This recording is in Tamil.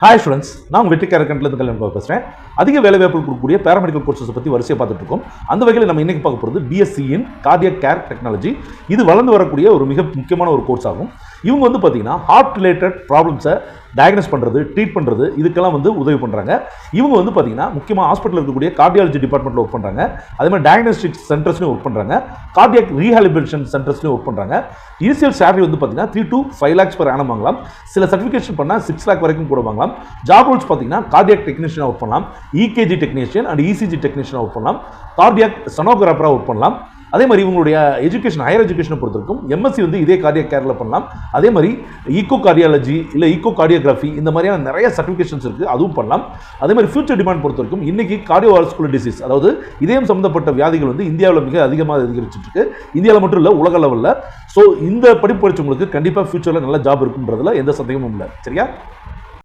Hi friends, நான் வெற்றிக்கார கண்டலந்து கல்யாணம் பேசுறேன். அதிக வேலைவாய்ப்பு கொடுக்கக்கூடிய பாராமெடிக்கல் கோர்சஸ் பத்தி வரிசையா பார்த்துட்டு இருக்கோம். அந்த வகையில் நம்ம இன்னைக்கு பார்க்க போறது BSc in Cardiac Care Technology. இது வளர்ந்து வரக்கூடிய ஒரு மிக முக்கியமான ஒரு கோர்ஸ் ஆகும். இவங்க வந்து பாத்தீங்கன்னா ஹார்ட் ரிலேட்டட் ப்ராப்ளம்ஸை டயக்னோஸ் பண்றது, ட்ரீட் பண்றது இதுக்கெல்லாம் வந்து உதவி பண்றாங்க. இவங்க வந்து பாத்தீங்கன்னா முக்கியமா ஹாஸ்பிட்டல் இருக்கக்கூடிய கார்டியாலஜி டிபார்ட்மெண்ட்ல ஒர்க் பண்றாங்க. அதே மாதிரி டயக்னோஸ்டிக் சென்டர்ஸ்லயும் ஒர்க் பண்றாங்க. கார்டியாக் ரீஹாபிலிட்டேஷன் சென்டர்ஸ்லயும் ஒர்க் பண்றாங்க. இனிஷியல் சேலரி வந்து பாத்தீங்கன்னா 3 to 5 lakhs per annum வாங்கலாம். சில சர்டிஃபிகேஷன் பண்ணா 6 lakh வரைக்கும் கூட வாங்கலாம். ஜாப் ரோல்ஸ் பாத்தீங்கன்னா கார்டியாக் டெக்னீஷியனா ஒர்க் பண்ணலாம், EKG டெக்னீஷியன் அண்ட் ECG டெக்னீஷியனா ஒர்க் பண்ணலாம், கார்டியாக் சனோகிராஃபரா ஒர்க் பண்ணலாம். அதே மாதிரி இவங்களுடைய எஜுகேஷன் ஹையர் எஜுகேஷனை பொறுத்திருக்கும் MSc வந்து இதே கார்டியாக் கேர்ல பண்ணலாம். அதே மாதிரி ஈகோ கார்டியாலஜி இல்ல ஈகோ கார்டியோகிராஃபி இந்த மாதிரியான நிறைய சர்டிஃபிகேஷன்ஸ் இருக்கு, அதுவும் பண்ணலாம். அதே மாதிரி ஃபியூச்சர் டிமாண்ட் பொறுத்திருக்கும் இன்னைக்கு கார்டியோவாஸ்குலர் டிசீஸ், அதாவது இதயம் சம்பந்தப்பட்ட வியாதிகள் வந்து இந்தியாவில் மிக அதிகமாக அதிகரிச்சுட்டு இருக்கு. இந்தியாவில் மட்டும் இல்ல, உலக லெவலில். ஸோ இந்த படிப்பு படிச்சவங்களுக்கு கண்டிப்பாக ஃபியூச்சரில் நல்ல ஜாப் இருக்குன்றதுல எந்த சந்தேகமும் இல்லை. சரியா?